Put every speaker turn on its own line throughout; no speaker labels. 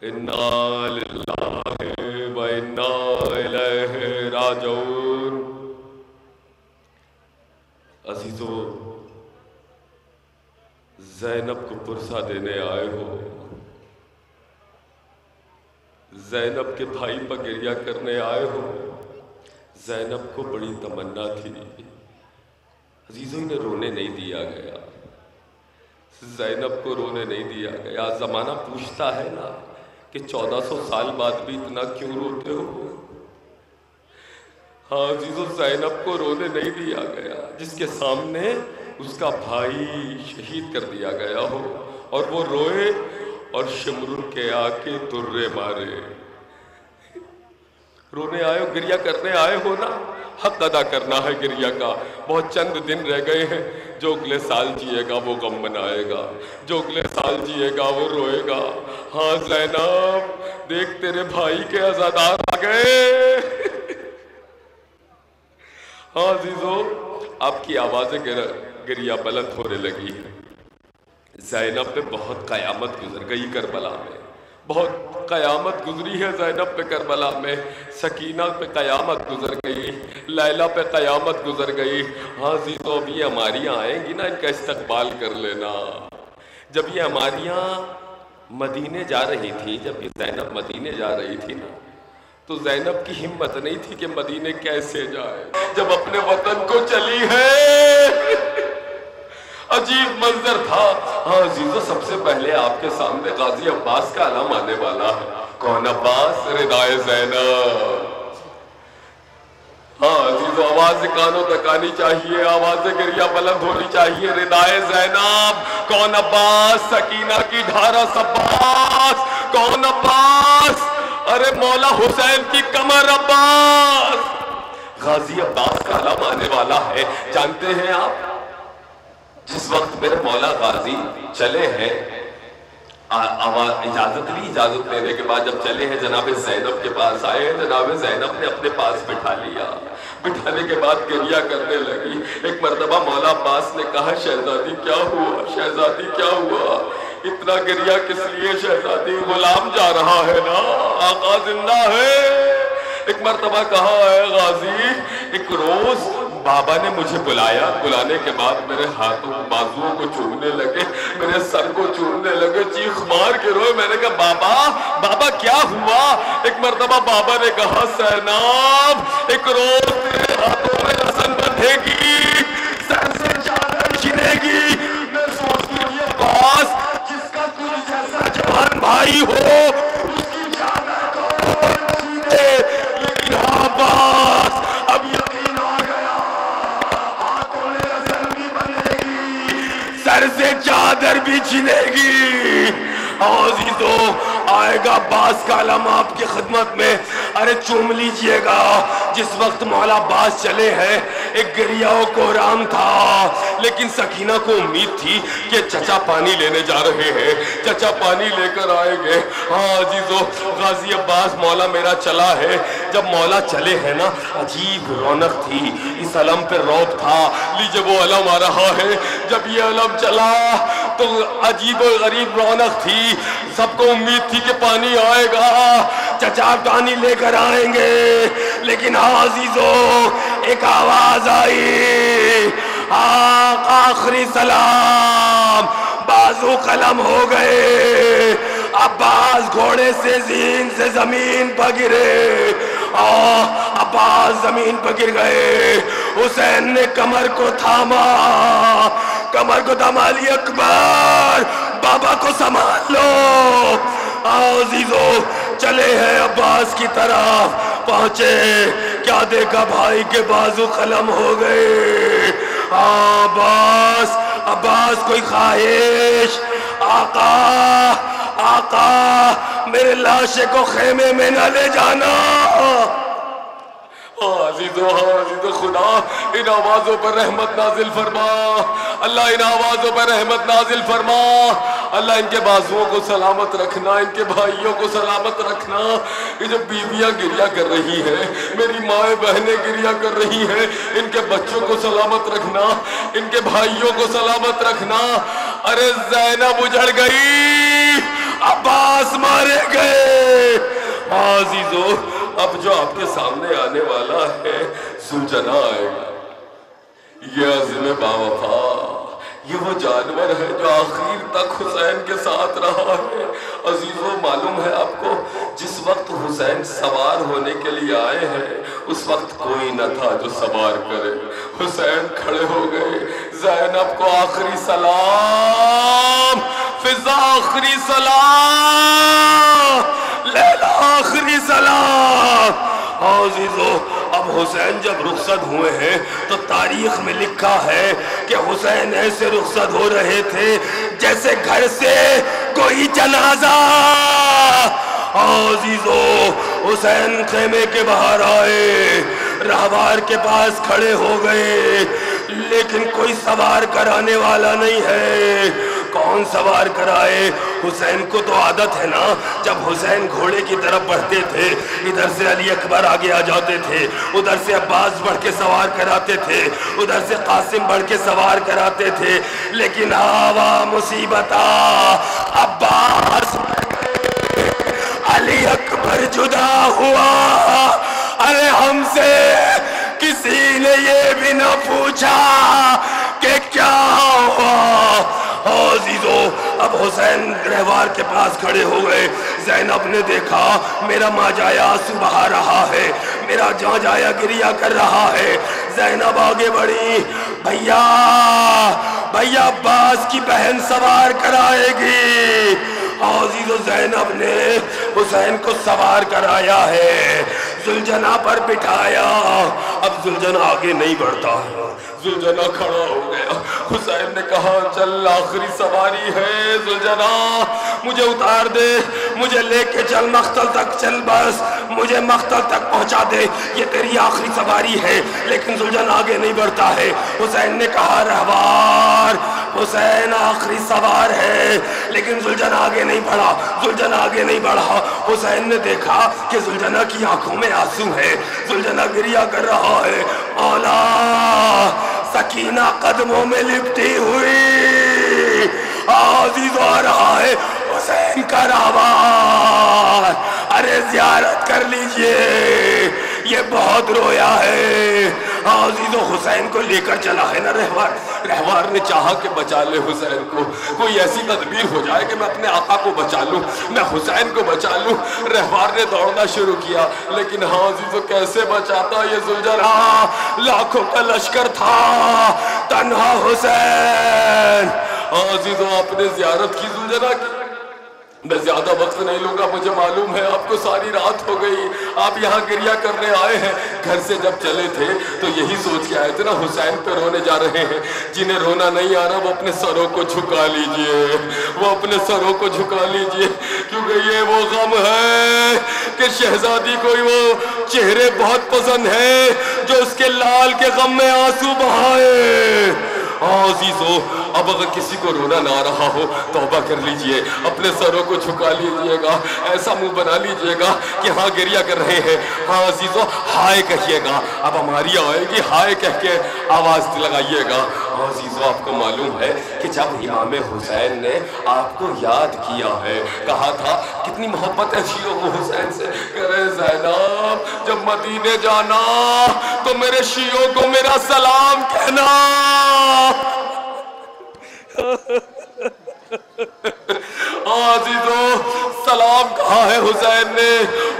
انا للہ و انا الیہ راجعون۔ عزیزو، زینب کو پرسہ دینے آئے ہو، زینب کے بھائی پر گریہ کرنے آئے ہو۔ زینب کو بڑی تمنا تھی، عزیزوں انہیں رونے نہیں دیا گیا، زینب کو رونے نہیں دیا گیا۔ زمانہ پوچھتا ہے نا کہ 1400 سال بعد بھی اتنا کیوں روتے ہو؟ ہاں عزیزوں، زینب کو رونے نہیں دیا گیا جس کے سامنے اس کا بھائی شہید کر دیا گیا ہو، اور وہ روئے اور شمر کے آ کے درے مارے۔ رونے آئے ہو، گریہ کرنے آئے ہو نا، حق ادا کرنا ہے گریہ کا۔ بہت چند دن رہ گئے ہیں، جو اگلے سال جیے گا وہ غم منائے گا، جو اگلے سال جیے گا وہ روئے گا۔ ہاں زینب، دیکھ تیرے بھائی کے عزادار آ گئے۔ ہاں عزیزو، آپ کی آوازیں گریہ بلند ہونے لگی ہے۔ زینب پہ بہت قیامت گزر گئی کربلا میں، بہت قیامت گزری ہے زینب پہ کربلا میں۔ سکینہ پہ قیامت گزر گئی، لیلہ پہ قیامت گزر گئی۔ ہاں عزیزو، اب یہ ہماریاں آئیں گی نا، ان کا استقبال کر لینا۔ جب یہ ہماریاں مدینے جا رہی تھی، جب یہ زینب مدینے جا رہی تھی نا، تو زینب کی ہمت نہیں تھی کہ مدینے کیسے جائے۔ جب اپنے وطن کو چلی ہے، عجیب منظر تھا۔ ہاں عزیزو، سب سے پہلے آپ کے سامنے غازی عباس کا علم آنے والا ہے۔ کون عباس؟ ردائے زینب۔ ہاں عزیزو، آواز کانوں تک آنی چاہیے، آواز گریہ بلند ہونی چاہیے۔ ردائے زینب، کون عباس؟ سکینہ کی ڈھارس عباس۔ کون عباس؟ ارے مولا حسین کی کمر عباس۔ غازی عباس کا علم آنے والا ہے۔ جانتے ہیں آپ، جس وقت میرے مولا غازی چلے ہیں، اجازت لی، اجازت لینے کے بعد جب چلے ہیں جناب زینب کے پاس آئے ہیں، جناب زینب نے اپنے پاس بٹھا لیا۔ بٹھانے کے بعد گریہ کرنے لگی۔ ایک مرتبہ مولا عباس نے کہا، شہزادی کیا ہوا؟ شہزادی کیا ہوا؟ اتنا گریہ کس لیے شہزادی؟ غلام جا رہا ہے نا، آقا زندہ ہے۔ ایک مرتبہ کہا ہے غازی، ایک روز بابا نے مجھے بلایا، بلانے کے بعد میرے ہاتھوں بازوؤں کو چومنے لگے، میرے سر کو چومنے لگے، چیخ مار کے روئے۔ میں نے کہا بابا، بابا کیا ہوا؟ ایک مرتبہ بابا نے کہا، زینب ایک روز تیرے ہاتھوں میں رسن بندھے گی، سر سے چادر چھنے گی۔ میں سوچتی ہوں یہ باس جس کا تجھ جیسا جوان بھائی ہو، اس کی چادر کون چھینے؟ لیکن ہاں باس، اب یقین آ گیا، ہاتھوں میں رسن بھی بندھے گی، سر سے چادر بھی چھنے گی۔ عزیزو، آئے گا عباس کا علم آپ کی خدمت میں۔ ارے چوم لیجئے گا۔ جس وقت مولا عباس چلے ہیں، ایک گریہ و کوہرام تھا، لیکن سکینہ کو امید تھی کہ چچا پانی لینے جا رہے ہیں، چچا پانی لے کر آئیں گے۔ ہاں عزیزو، غازی عباس مولا میرا چلا ہے۔ جب مولا چلے ہیں نا، عجیب رونق تھی، اس علم پہ رعب تھا۔ لیجئے وہ علم آ رہا ہے۔ جب یہ علم چلا تو عجیب و غریب رونق تھی، سب کو امید تھی کہ پانی آئے گا، چچا پانی لے کر آئیں گے۔ لیکن ہاں عزیزو، ایک آواز آئی، آخری سلام، بازو قلم ہو گئے۔ عباس گھوڑے سے زین سے زمین پر گرے، عباس زمین پر گر گئے۔ حسین نے کمر کو تھاما، کمر کو تھاما، علی اکبر بابا کو سنبھال لو۔ عزیزو، چلے ہیں عباس کی طرف، پہنچے، کیا دیکھا بھائی کے بازو قلم ہو گئے۔ عباس کوئی خواہش؟ آقا، آقا میرے لاشے کو خیمے میں نہ لے جانا۔ عزیزو، خدا ان آوازوں پر رحمت نازل فرما، اللہ ان آوازوں پر رحمت نازل فرما۔ اللہ ان کے بازوؤں کو سلامت رکھنا، ان کے بھائیوں کو سلامت رکھنا۔ یہ جو بیویاں گریہ کر رہی ہیں، میری مائیں بہنیں گریہ کر رہی ہیں، ان کے بچوں کو سلامت رکھنا، ان کے بھائیوں کو سلامت رکھنا۔ ارے زینب اجڑ گئی، عباس مارے گئے۔ عزیزو اب جو آپ کے سامنے آنے والا ہے ذوالجنا آئے گا. یہ عظیم باوفا، یہ وہ جانور ہے جو آخر تک حسین کے ساتھ رہا ہے. عزیزو معلوم ہے آپ کو جس وقت حسین سوار ہونے کے لیے آئے ہیں اس وقت کوئی نہ تھا جو سوار کرے. حسین کھڑے ہو گئے. زینب کو آخری سلام، فضا آخری سلام، لیلا آخری سلام. عزیزو اب حسین جب رخصت ہوئے ہیں تو تاریخ میں لکھا ہے کہ حسین ایسے رخصت ہو رہے تھے جیسے گھر سے کوئی جنازہ. عزیزو حسین خیمے کے باہر آئے، راہوار کے پاس کھڑے ہو گئے، لیکن کوئی سوار کرانے والا نہیں ہے. کون سوار کرائے؟ حسین کو تو عادت ہے نا، جب حسین گھوڑے کی طرف بڑھتے تھے ادھر سے علی اکبر آگے آ جاتے تھے، ادھر سے عباس بڑھ کے سوار کراتے تھے، ادھر سے قاسم بڑھ کے سوار کراتے تھے. لیکن آوا مصیبتا، عباس علی اکبر جدا ہوا. ارے ہم سے کسی نے یہ بھی نہ پوچھا کہ کیا ہوا. عزیزو اب حسین رہوار کے پاس کھڑے ہو گئے. زینب نے دیکھا میرا ماں جایا آنسو بہا رہا ہے، میرا جاں جایا گریا کر رہا ہے. زینب آگے بڑھی، بھیا بھیا عباس کی بہن سوار کرائے گی. عزیزو زینب نے حسین کو سوار کرایا ہے، ذوالجنا پر بٹھایا. اب ذوالجنا آگے نہیں بڑھتا ہے، ذوالجنا کھڑا ہو گیا. حسین نے کہا چل آخری سواری ہے ذوالجنا، مجھے اتار دے، مجھے لے کے چل مقتل تک، چل بس مجھے مقتل تک پہنچا دے، یہ تیری آخری سواری ہے. لیکن ذوالجنا آگے نہیں بڑھتا ہے. حسین نے کہا رہوار حسین آخری سوار ہے، لیکن ذوالجنا آگے نہیں بڑھا، ذوالجنا آگے نہیں بڑھا. حسین نے دیکھا کہ ذوالجنا کی آنکھوں میں آنسو ہے، ذوالجنا گریا کر رہا ہے. مولا سکینہ قدموں میں لپٹی ہوئی. عزیز آ رہا ہے حسین کا راہوار، ارے زیارت کر لیجئے، یہ بہت رویا ہے. عزیز حسین کو لے کر چلا ہے نا رہوار نے چاہا کہ بچا لے حسین کو، کوئی ایسی تدبیر ہو جائے کہ میں اپنے آقا کو بچا لوں، میں حسین کو بچا لوں. رہوار نے دوڑنا شروع کیا، لیکن عزیز کیسے بچاتا؟ یہ ذوالجنا لاکھوں کا لشکر تھا، تنہا حسین. عزیز آپ نے زیارت کی ذوالجنا کی. میں زیادہ وقت نہیں لوں گا، مجھے معلوم ہے آپ کو ساری رات ہو گئی، آپ یہاں گریا کرنے آئے ہیں. گھر سے جب چلے تھے تو یہی سوچ کے آئے تھے نا حسین پہ رونے جا رہے ہیں. جنہیں رونا نہیں آ رہا وہ اپنے سروں کو جھکا لیجئے، وہ اپنے سروں کو جھکا لیجئے، کیونکہ یہ وہ غم ہے کہ شہزادی کو وہ چہرے بہت پسند ہیں جو اس کے لال کے غم میں آنسو بہائے. عزیزو اب اگر کسی کو رونا نہ آ رہا ہو توبہ کر لیجئے، اپنے سروں کو جھکا لیجئے گا، ایسا منہ بنا لیجئے گا کہ ہاں گریا کر رہے ہیں. ہاں عزیزو ہائے کہیے گا، اب ہماری آئے گی، ہائے کہہ کے آواز لگائیے گا. عزیزو آپ کو معلوم ہے کہ جب امام حسین نے آپ کو یاد کیا ہے، کہا تھا کتنی محبت ہے شیعوں کو حسین سے، کہہ رہے زینب جب مدینے جانا تو میرے شیعوں کو میرا سلام کہنا. عزیزو سلام کہا ہے حسین نے،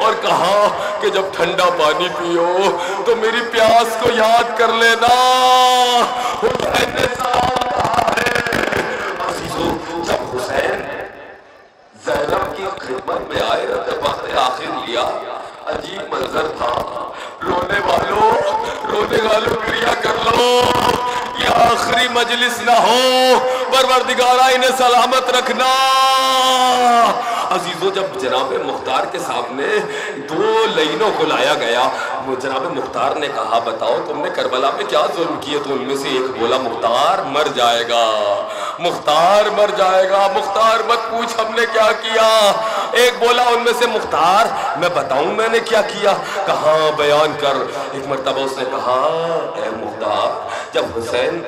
اور کہا کہ جب ٹھنڈا پانی پیو تو میری پیاس کو یاد کر لینا. حسین نے سلام کہا ہے. عزیزو جب حسین زینب کی خدمت میں آئے جب وقت آخر لیا، عجیب منظر تھا. رونے والوں گریا کر لو، یہ آخری مجلس نہ ہو، پروردگارہ انہیں سلامت رکھنا. عزیزو جب جناب مختار کے سامنے 2 لینوں کو لایا گیا، جناب مختار نے کہا بتاؤ تم نے کربلا میں کیا ظلم کیے؟ تو ان میں سے ایک بولا مختار مر جائے گا، مختار مر جائے گا، مختار مت پوچھ ہم نے کیا کیا. ایک بولا ان میں سے مختار میں بتاؤں میں نے کیا کیا؟ کہاں بیان کر۔ ایک مرتبہ اس نے کہا اے مختار جب حسین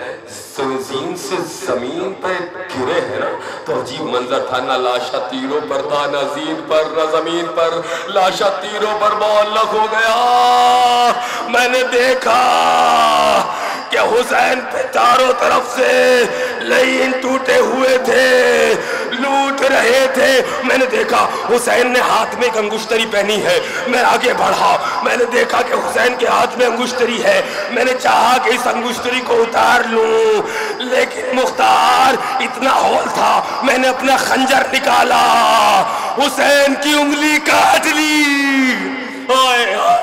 زین سے زمین پہ گرے ہیں نا تو عجیب منظر تھا، نہ لاشا تیروں پر تھا، نہ زین پر نہ زمین پر، لاشا تیروں پر معلق ہو گیا۔ میں نے دیکھا کہ حسین پہ چاروں طرف سے لعین ٹوٹے ہوئے تھے، لوٹ رہے تھے۔ میں نے دیکھا حسین نے ہاتھ میں ایک انگشتری پہنی ہے، میں آگے بڑھا، میں نے دیکھا کہ حسین کے ہاتھ میں انگشتری ہے، میں نے چاہا کہ اس انگشتری کو اتار لوں، لیکن مختار اتنا ہول تھا، میں نے اپنا خنجر نکالا، حسین کی انگلی کاٹ لی۔ آئے آئے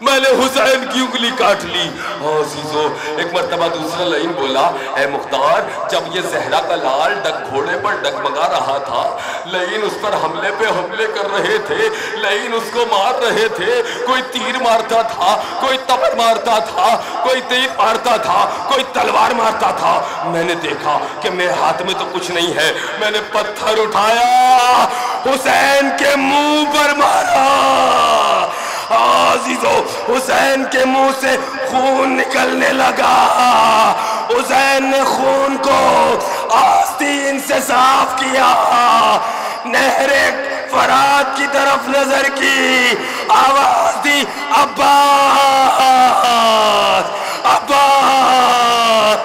میں نے حسین کی انگلی کاٹ لی۔ عزیزو ایک مرتبہ دوسرا لعین بولا اے مختار جب یہ زہرا کا لال گھوڑے پر ڈگمگا رہا تھا، لعین اس پر حملے پہ حملے کر رہے تھے، لعین اس کو مار رہے تھے، کوئی تیر مارتا تھا، کوئی تبر مارتا تھا، کوئی تیر مارتا تھا، کوئی تلوار مارتا تھا۔ میں نے دیکھا کہ میرے ہاتھ میں تو کچھ نہیں ہے، میں نے پتھر اٹھایا، حسین کے منہ پر مارا۔ عزیزو حسین کے منہ سے خون نکلنے لگا، حسین نے خون کو آستین سے صاف کیا، نہر فرات کی طرف نظر کی، آواز دی عباس عباس۔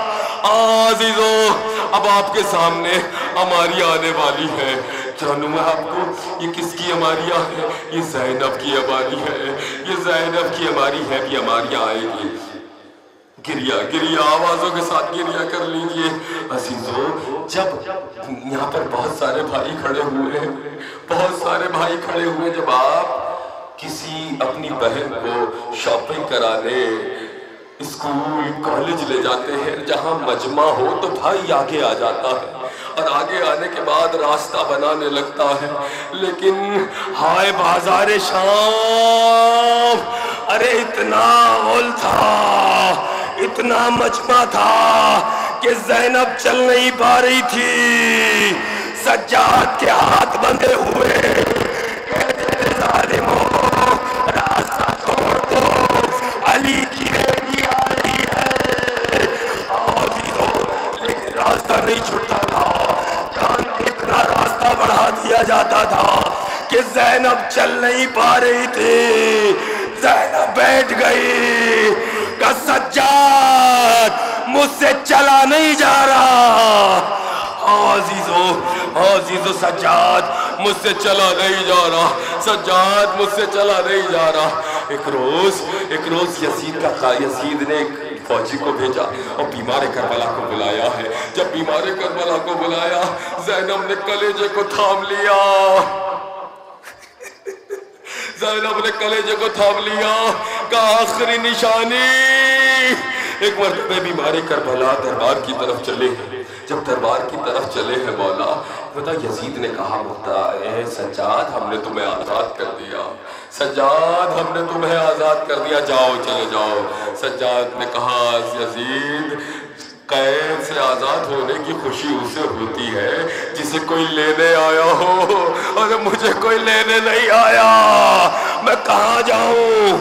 عزیزو اب آپ کے سامنے ہماری آنے والی ہے، جانوں میں آپ کو یہ کس کی ہماریاں ہے؟ یہ زینب کی ہماری ہے، یہ زینب کی ہماری ہے کہ ہماریاں آئے گی۔ گریا گریا آوازوں کے ساتھ گریا کر لیجئے۔ عزیزو جب یہاں پر بہت سارے بھائی کھڑے ہوئے ہیں، بہت سارے بھائی کھڑے ہوئے، جب آپ کسی اپنی بہن کو شاپنگ کرانے اسکول کالج لے جاتے ہیں، جہاں مجمع ہو تو بھائی آگے آ جاتا ہے اور آگے آنے کے بعد راستہ بنانے لگتا ہے، لیکن ہائے بازار شام، ارے اتنا غل تھا، اتنا مجمع تھا کہ زینب چل نہیں پا رہی تھی، سجاد کے ہاتھ بندھے ہوئے کہتے تھے ظالموں راستہ چھوڑ دو، علی کی بیٹی آ رہی ہے، لیکن راستہ نہیں چھوٹتا تھا، جان کے اتنا راستہ بڑھا دیا جاتا تھا کہ زینب چل نہیں پا رہی تھی، زینب بیٹھ گئی کہ سجاد مجھ سے چلا نہیں جا رہا، عزیزو سجاد مجھ سے چلا نہیں جا رہا، سجاد مجھ سے چلا نہیں جا رہا۔ ایک روز یزید نے ایک فوجی کو بھیجا اور بیمار کربلا کو بلایا ہے۔ جب بیمار کربلا کو بلایا زینب نے کلیجے کو تھام لیا، زینب نے کلیجے کو تھام لیا، کہا آخری نشانی۔ ایک مرتبہ بیمار کربلا دربار کی طرف چلے ہیں، جب دربار کی طرف چلے ہیں مولا بتا یزید نے کہا اے سجاد ہم نے تمہیں آزاد کر دیا، سجاد ہم نے تمہیں آزاد کر دیا، جاؤ چلے جاؤ۔ سجاد نے کہا یزید قید سے آزاد ہونے کی خوشی اسے ہوتی ہے جسے کوئی لینے آیا ہو، اور مجھے کوئی لینے نہیں آیا، میں کہاں جاؤں؟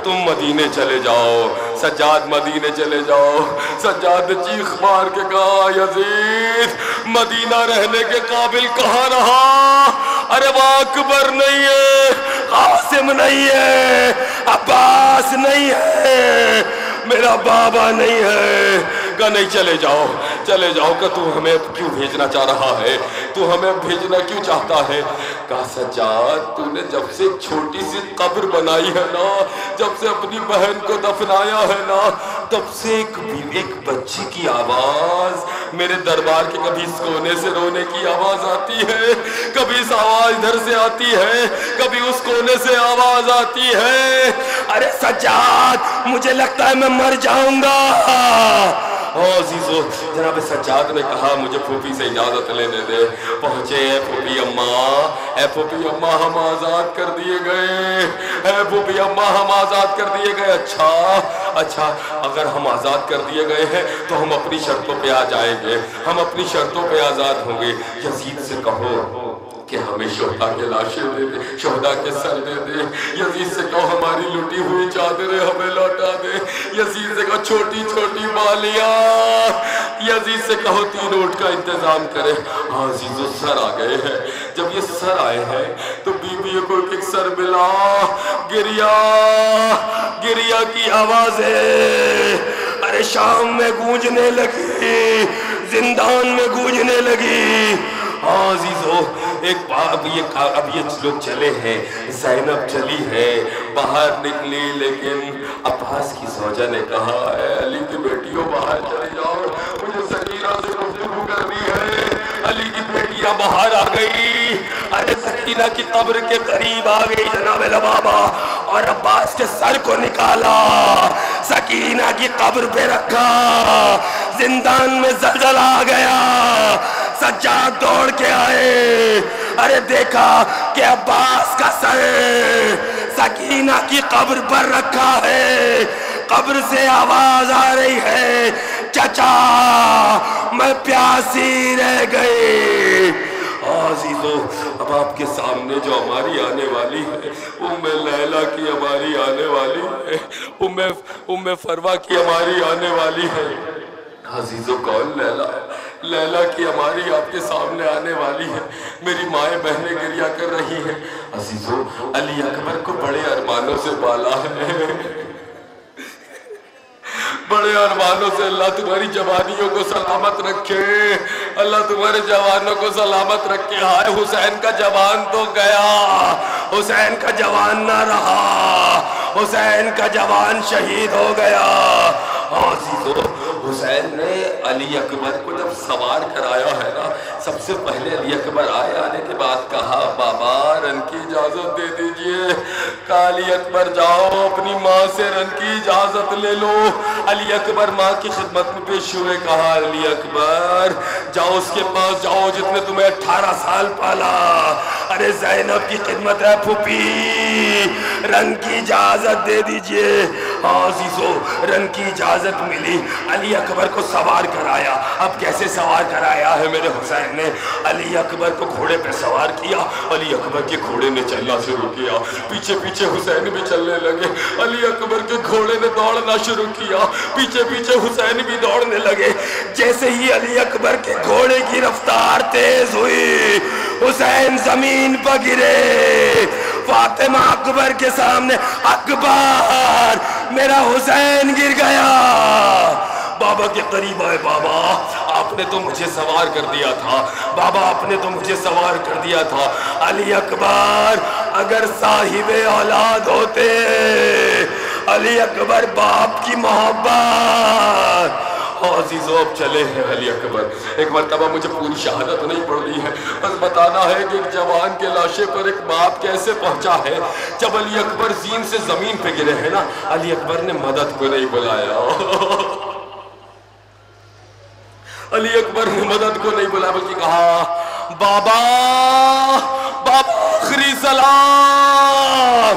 تم مدینے چلے جاؤ۔ سجاد مدینے چلے جاؤ۔ سجاد نے چیخ مار کے کہا یزید مدینہ رہنے کے قابل کہاں رہا؟ ارے وہ اکبر نہیں ہے، قاسم نہیں ہے، عباس نہیں ہے، میرا بابا نہیں ہے۔ کہا نہیں چلے جاؤ چلے جاؤ۔ کہ تو ہمیں کیوں بھیجنا چاہ رہا ہے؟ تو ہمیں بھیجنا کیوں چاہتا ہے؟ کہا سجاد تو نے جب سے چھوٹی سی قبر بنائی ہے نا، جب سے اپنی بہن کو دفنایا ہے نا، تب سے ایک بچی کی آواز میرے دربار کے کبھی اس کونے سے رونے کی آواز آتی ہے، کبھی اس آواز ادھر سے آتی ہے، کبھی اس کونے سے آواز آتی ہے۔ ارے سجاد مجھے لگتا ہے میں مر جاؤں گا۔ عزیزو جناب سجاد نے کہا مجھے پھوپھی سے اجازت لینے دے۔ پہنچے اے پھوپھی اماں، اے پھوپھی اماں ہم آزاد کر دیے گئے، اے پھوپھی اماں ہم آزاد کر دیے گئے۔ اچھا اگر ہم آزاد کر دیے گئے ہیں تو ہم اپنی شرطوں پہ آ جائیں گے، ہم اپنی شرطوں پہ آزاد ہوں گے۔ یزید سے کہو کہ ہمیں شہداء کے لاشیں دے دے، شہداء کے سر دے دے۔ یزید سے کہو ہماری لٹی ہوئی چادریں ہمیں لوٹا دے، یزید سے کہو چھوٹی چھوٹی بالیاں، یزید سے کہو 3 اونٹ کا انتظام کرے۔ ہاں عزیزو سر آ گئے ہیں، جب یہ سر آئے ہیں تو بیویوں کو ایک سر ملا، گریا گریا کی آوازیں ارے شام میں گونجنے لگی، زندان میں گونجنے لگی۔ ہاں عزیزو اب یہ لوگ چلے ہیں، زینب چلی ہے باہر نکلی، لیکن عباس کی زوجہ نے کہا اے علی کی بیٹیوں باہر چلے جاؤ، مجھے سکینہ سے گفتگو کرنی ہے۔ علی کی بیٹیاں باہر آ گئی، ارے سکینہ کی قبر کے قریب آ گئی جناب لبابا، اور عباس کے سر کو نکالا، سکینہ کی قبر پہ رکھا، زندان میں زلزلہ آ گیا، سجاد دوڑ کے آئے، ارے دیکھا کہ عباس کا سر سکینہ کی قبر پر رکھا ہے، قبر سے آواز آ رہی ہے چچا میں پیاسی رہ گئی۔ عزیزو اب آپ کے سامنے جو ہماری آنے والی ہے، ام لیلہ کی ہماری آنے والی ہے، ام فروہ کی ہماری آنے والی ہے۔ عزیزو کون لیلہ؟ لیلہ کی ہماری آپ کے سامنے آنے والی ہے، میری مائیں بہنیں گریہ کر رہی ہیں۔ عزیزو علی اکبر کو بڑے ارمانوں سے بالا ہے، بڑے ارمانوں سے۔ اللہ تمہاری جوانیوں کو سلامت رکھے، اللہ تمہارے جوانوں کو سلامت رکھے۔ ہائے حسین کا جوان تو گیا، حسین کا جوان نہ رہا، حسین کا جوان شہید ہو گیا۔ عزیزو حسین نے علی اکبر کو جب سوار کرایا ہے نا، سب سے پہلے علی اکبر آنے کے بعد کہا بابا رن کی اجازت دے دیجئے۔ کہا علی اکبر جاؤ اپنی ماں سے رن کی اجازت لے لو۔ علی اکبر ماں کی خدمت میں پیش ہوئے، کہا علی اکبر جاؤ اس کے پاس جاؤ جس نے تمہیں 18 سال پالا، ارے زینب کی خدمت ہے پھوپھی، رن کی اجازت دے دیجئے۔ عزیزو رن کی اجازت ملی، علی اکبر کو سوار کرایا۔ اب کیسے سوار کرایا ہے میرے حسین نے؟ علی اکبر کو گھوڑے پہ سوار کیا، علی اکبر کے گھوڑے نے چلنا شروع کیا، پیچھے پیچھے حسین بھی چلنے لگے، علی اکبر کے گھوڑے نے دوڑنا شروع کیا، پیچھے پیچھے حسین بھی دوڑنے لگے۔ جیسے ہی علی اکبر کے گھوڑے کی رفتار تیز ہوئی، حسین زمین پر گرے، فاطمہ اکبر کے سامنے اکبر میرا حسین گر گیا۔ بابا کے قریب آئے، بابا آپ نے تو مجھے سوار کر دیا تھا، بابا آپ نے تو مجھے سوار کر دیا تھا۔ علی اکبر اگر صاحب اولاد ہوتے، علی اکبر باپ کی محبت۔ عزیزو اب چلے ہیں علی اکبر۔ ایک مرتبہ مجھے پوری شہادت نہیں پڑھنی ہے، بس بتانا ہے کہ ایک جوان کے لاشے پر ایک باپ کیسے پہنچا ہے۔ جب علی اکبر زین سے زمین پہ گرے ہیں نا، علی اکبر نے مدد کو نہیں بلایا، علی اکبر نے مدد کو نہیں بلایا، بلکہ کہا بابا بابا آخری سلام،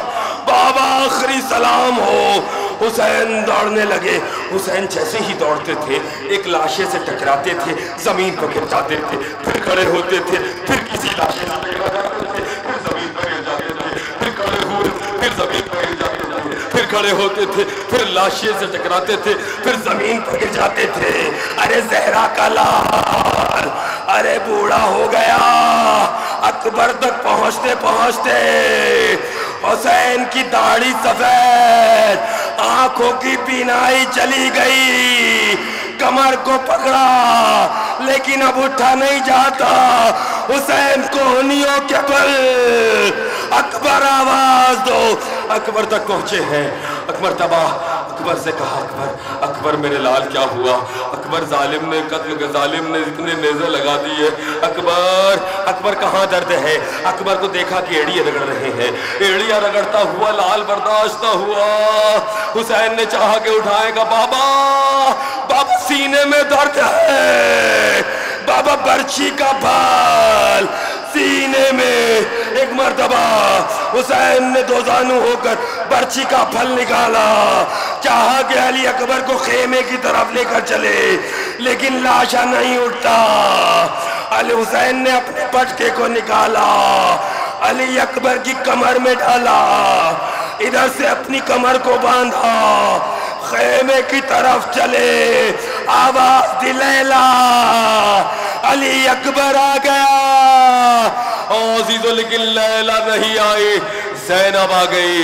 بابا آخری سلام ہو۔ حسین دوڑنے لگے، حسین جیسے ہی دوڑتے تھے ایک لاشے سے ٹکراتے تھے، زمین پر گر جاتے تھے، پھر کھڑے ہوتے تھے، پھر کسی لاشے سے ٹکراتے تھے، پھر زمین پر گر جاتے تھے، پھر کھڑے ہوئے، پھر زمین پر گر جاتے تھے، پھر کھڑے ہوتے تھے، پھر لاشے سے ٹکراتے تھے، پھر زمین پر گر جاتے تھے۔ ارے زہرا کا لال ارے بوڑھا ہو گیا، اکبر تک پہنچتے پہنچتے حسین کی داڑھی سفید، آنکھوں کی بینائی چلی گئی، کمر کو پکڑا لیکن اب اٹھا نہیں جاتا۔ حسین کوہنیوں کے بل اکبر آواز دو۔ اکبر تک پہنچے ہیں، اکبر تباہ، اکبر سے کہا اکبر میرے لال کیا ہوا؟ اکبر ظالم نے اتنے نیزے لگا دیے۔ اکبر کہاں درد ہے؟ اکبر کو دیکھا کہ ایڑیاں رگڑ رہے ہیں، ایڑیاں رگڑتا ہوا لال برداشت ہوا۔ حسین نے چاہا کہ اٹھائے گا، بابا سینے میں درد ہے، بابا برچی کا بھال سینے میں۔ ایک مرتبہ حسین نے دوزانو ہو کر برچی کا پھل نکالا، چاہا کہ علی اکبر کو خیمے کی طرف لے کر چلے، لیکن لاشا نہیں اٹھتا۔
علی حسین نے اپنے پٹکے کو نکالا، علی اکبر کی کمر میں ڈالا، ادھر سے اپنی کمر کو باندھا، خیمے کی طرف چلے، آواز دی لیلا، علی اکبر آ گیا۔ عزیزو لیکن لیلا نہیں آئی، زینب آ گئی،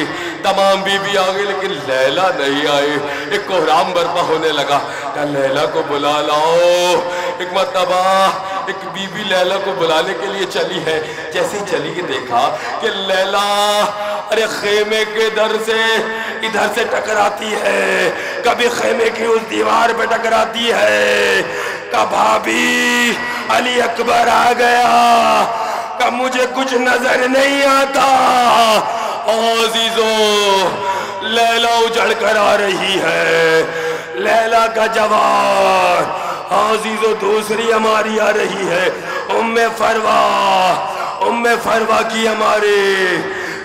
تمام بی بی آ گئی، لیکن لیلا نہیں آئی۔ ایک کوہرام برپا ہونے لگا کہ لیلا کو بلا لاؤ۔ ایک مرتبہ ایک بی بی لیلا کو بلانے کے لیے چلی ہے، جیسے چلی کے دیکھا کہ لیلا ارے خیمے کے در سے ادھر سے ٹکراتی ہے، کبھی خیمے کی اس دیوار پہ ٹکراتی ہے، کہ بھابی علی اکبر آ گیا، کہ مجھے کچھ نظر نہیں آتا۔ عزیزو لیلا اجڑ کر آ رہی ہے، لیلا کا جوان۔ عزیزو دوسری ہماری آ رہی ہے ام فروا کی ہماری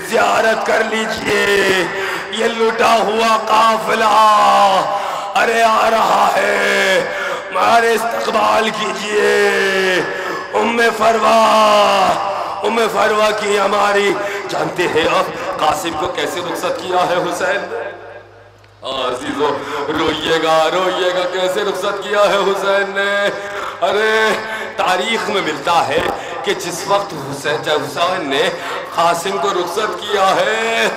زیارت کر لیجئے، یہ لٹا ہوا قافلہ ارے آ رہا ہے، ہمارے استقبال کیجئے۔ ام فروا کی ہماری، جانتے ہیں آپ قاسم کو کیسے رخصت کیا ہے حسین؟ عزیزو روئیے گا کیسے رخصت کیا ہے حسین نے۔ ارے تاریخ میں ملتا ہے کہ جس وقت حسین نے قاسم کو رخصت کیا ہے،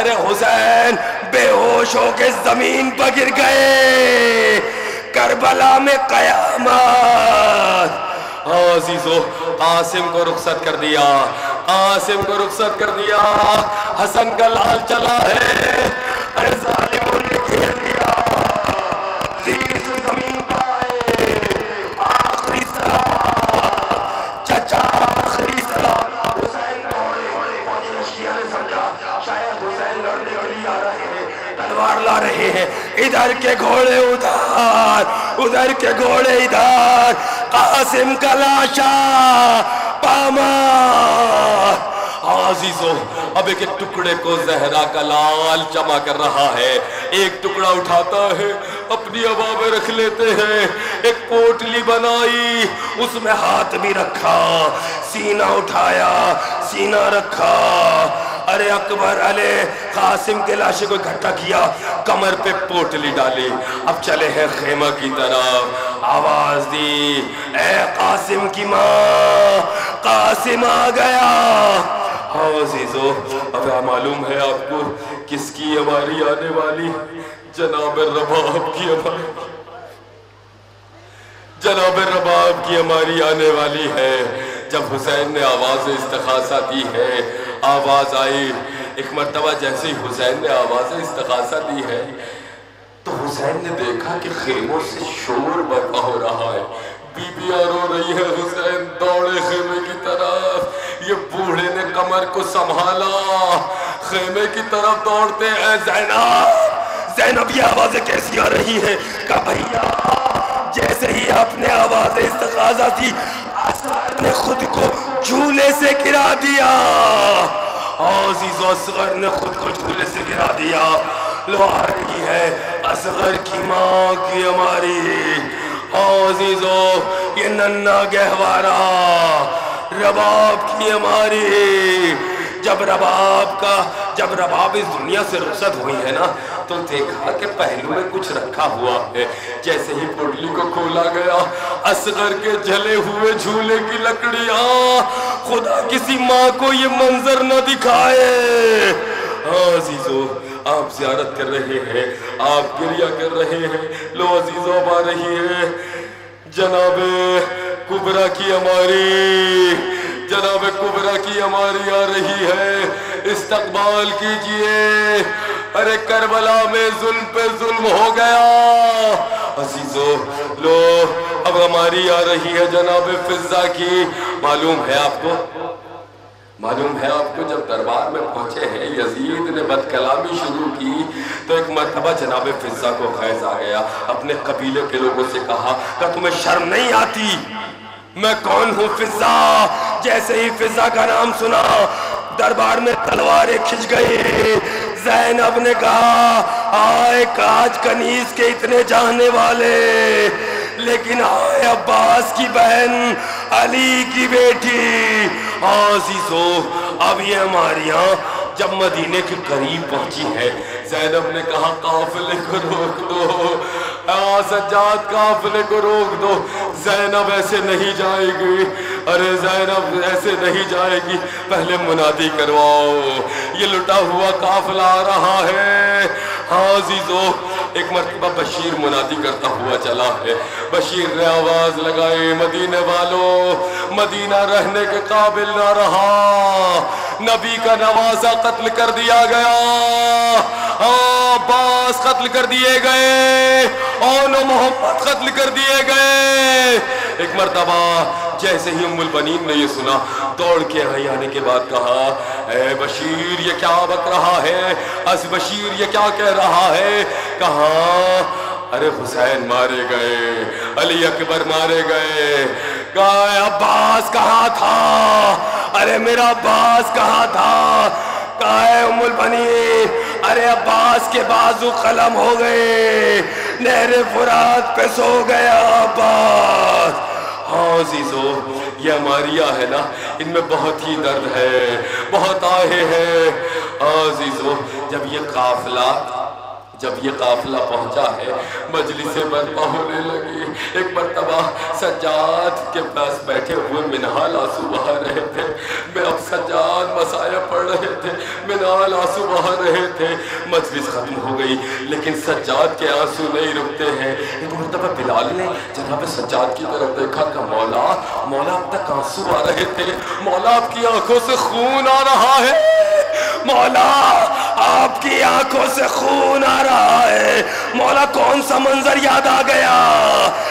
ارے حسین بے ہوش ہو کے زمین پر گر گئے، کربلا میں قیامت۔ عزیزو قاسم کو رخصت کر دیا، حسن کا لال چلا ہے، ارے ظالموں نے گھیر لیا، زیر سے زمین پائے، آخری سلام چچا، آخری سلام۔ حسین شیعہ نے سمجھا شاید حسین لڑنے آ رہے ہیں، تلوار لا رہے ہیں، ادھر کے گھوڑے ادھر کے گھوڑے ادھر، قاسم کا لاشا پامال۔ عزیزو اب ایک ٹکڑے کو زہرا کا لال جمع کر رہا ہے، ایک ٹکڑا اٹھاتا ہے اپنی ہوا میں رکھ لیتے ہیں، ایک پوٹلی بنائی اس میں ہاتھ بھی رکھا، سینہ اٹھایا سینہ رکھا، ارے اکبر علیہ قاسم کے لاشے کو اکٹھا کیا، کمر پہ پوٹلی ڈالی، اب چلے ہیں خیمہ کی طرف، آواز دی اے قاسم کی ماں، قاسم آ گیا۔ عزیزو اب معلوم ہے آپ کو کس کی ہماری آنے والی؟ جناب رباب کی ہماری آنے والی ہے۔ جب حسین نے آواز استغاثہ دی ہے، آواز آئی ایک مرتبہ، جیسے ہی حسین نے آواز استغاثہ دی ہے تو حسین نے دیکھا کہ خیموں سے شور برپا ہو رہا ہے، بیویاں رو رہی ہے، حسین دوڑے خیمے کی طرف، یہ بوڑھے نے کمر کو سنبھالا، خیمے کی طرف دوڑتے ہیں، زینب یہ آوازیں کیسی آ رہی ہیں؟ کہا بھئیا جیسے ہی آپ نے آواز استغاثہ دی، اصغر نے خود کو جھولے سے گرا دیا، عزیز اصغر نے خود کو جھولے سے گرا دیا، لو آ رہی ہے اصغر کی ماں کی ہماری، عزیزو یہ ننھا گہوارہ رباب کی ہماری۔ جب رباب اس دنیا سے رخصت ہوئی ہے نا تو دیکھا کہ پہلو میں کچھ رکھا ہوا ہے، جیسے ہی پوٹلی کو کھولا گیا، اصغر کے جلے ہوئے جھولے کی لکڑیاں، خدا کسی ماں کو یہ منظر نہ دکھائے۔ عزیزو آپ زیارت کر رہے ہیں، آپ گریہ کر رہے ہیں، لو عزیزو اب آ رہی ہے جناب کبرا کی ہماری آ رہی ہے، استقبال کیجئے۔ ارے کربلا میں ظلم پہ ظلم ہو گیا، عزیزو لو اب ہماری آ رہی ہے جناب فضہ کی۔ معلوم ہے آپ کو جب دربار میں پہنچے ہیں یزید نے بد کلامی شروع کی تو ایک مرتبہ جناب فضہ کو خیز آ گیا، اپنے قبیلے کے لوگوں سے کہا کہ تمہیں شرم نہیں آتی؟ میں کون ہوں فضہ؟ جیسے ہی فضہ کا نام سنا دربار میں تلواریں کھنچ گئی۔ زینب نے کہا آئے کاج کنیز کے اتنے جانے والے، لیکن آئے عباس کی بہن، علی کی بیٹی عزیزو اب یہ ہماری یہاں جب مدینے کے قریب پہنچی ہے زینب نے کہا قافلے کو روک دو، سجاد قافلے کو روک دو، زینب ایسے نہیں جائے گی، ارے زینب ایسے نہیں جائے گی، پہلے منادی کرواؤ، یہ لٹا ہوا قافلہ آ رہا ہے۔ ہاں عزیزو ایک مرتبہ بشیر منادی کرتا ہوا چلا ہے، بشیر نے آواز لگائی مدینے والوں مدینہ رہنے کے قابل نہ رہا، نبی کا نوازہ قتل کر دیا گیا، عباس قتل کر دیے گئے، اون و محمد قتل کر دیے گئے۔ ایک مرتبہ جیسے ہی ام البنین نے یہ سنا دوڑ کے آنے کے بعد کہا اے بشیر یہ کیا بک رہا ہے، اس بشیر یہ کیا کہہ رہا ہے؟ کہا ارے حسین مارے گئے، علی اکبر مارے گئے، کہا عباس کہاں تھا، ارے میرا عباس کہاں تھا؟ کہا ہے ام البنین ارے عباس کے بازو قلم ہو گئے، نہر فرات پہ سو گیا عباس۔ ہاں عزیزو یہ ماریا ہے نا، ان میں بہت ہی درد ہے، بہت آہے ہیں۔ عزیزو جب یہ قافلہ پہنچا ہے مجلسیں برپا ہونے لگی، ایک مرتبہ سجاد کے پاس بیٹھے ہوئے منہال آنسو بہا رہے تھے، میں اب سجاد مسائل پڑھ رہے تھے، منہال آنسو بہا رہے تھے، مجلس ختم ہو گئی لیکن سجاد کے آنسو نہیں رکتے ہیں۔ ایک مرتبہ بلال نے جناب سجاد کی طرف دیکھا کہ مولا اب تک آنسو آ رہے تھے، مولا آپ کی آنکھوں سے خون آ رہا ہے، مولا آپ کی آنکھوں سے خون آ رہا ہے، مولا کون سا منظر یاد آ گیا؟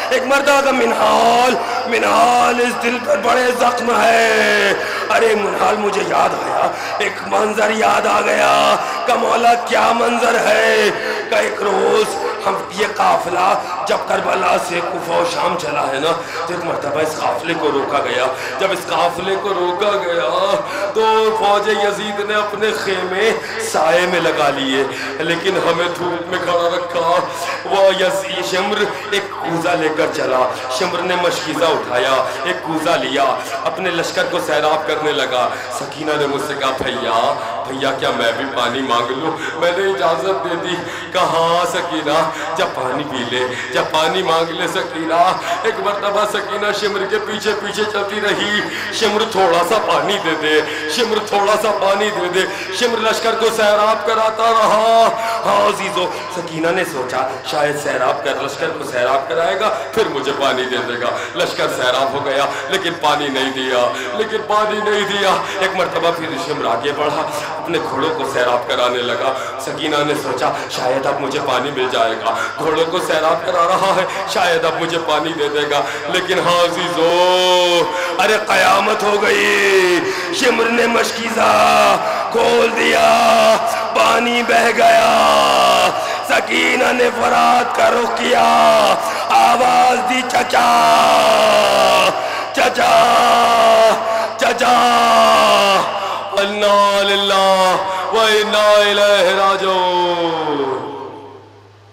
ایک مرتبہ کا منہال اس دل پر بڑے زخم ہے، ارے منہال مجھے یاد آیا، ایک منظر یاد آ گیا کہ مولا کیا منظر ہے کہ ایک روز ہم یہ قافلہ جب کربلا سے کوفہ و شام چلا ہے نا تو ایک مرتبہ اس قافلے کو روکا گیا، جب اس قافلے کو روکا گیا تو فوج یزید نے اپنے خیمے سائے میں لگا لیے لیکن ہمیں دھوپ میں کھڑا رکھا۔ وہ شمر ایک کوزہ لے کر چلا، شمر نے مشکیزہ اٹھایا، ایک کوزہ لیا، اپنے لشکر کو سیراب کرنے لگا۔ سکینہ نے مجھ سے کہا بھیا کیا میں بھی پانی مانگ لوں؟ میں نے اجازت دے دی۔ کہاں سکینہ جب پانی پی لے، جب پانی مانگ لے سکینہ۔ ایک مرتبہ سکینہ شمر کے پیچھے چلتی رہی، شمر تھوڑا سا پانی دے دے، شمر تھوڑا سا پانی دے دے، شمر لشکر کو سیراب کراتا رہا۔ ہاں عزیزو سکینہ نے سوچا شاید سیراب کر لشکر کو سیراب کرائے گا پھر مجھے پانی دے دے گا، لشکر سیراب ہو گیا لیکن پانی نہیں دیا۔ ایک مرتبہ پھر شمر آگے بڑھا، اپنے گھوڑوں کو سیراب کرانے لگا۔ سکینہ نے سوچا شاید اب مجھے پانی مل جائے گا، گھوڑوں کو سیراب کرا رہا ہے شاید اب مجھے پانی دے دے گا، لیکن ہاں عزیزو ارے قیامت ہو گئی، شمر نے مشکیزہ کھول دیا، پانی بہ گیا۔ سکینہ نے فرات کا رخ کیا، آواز دی چچا چچا چچا، انا للہ و انا الیہ راجعون۔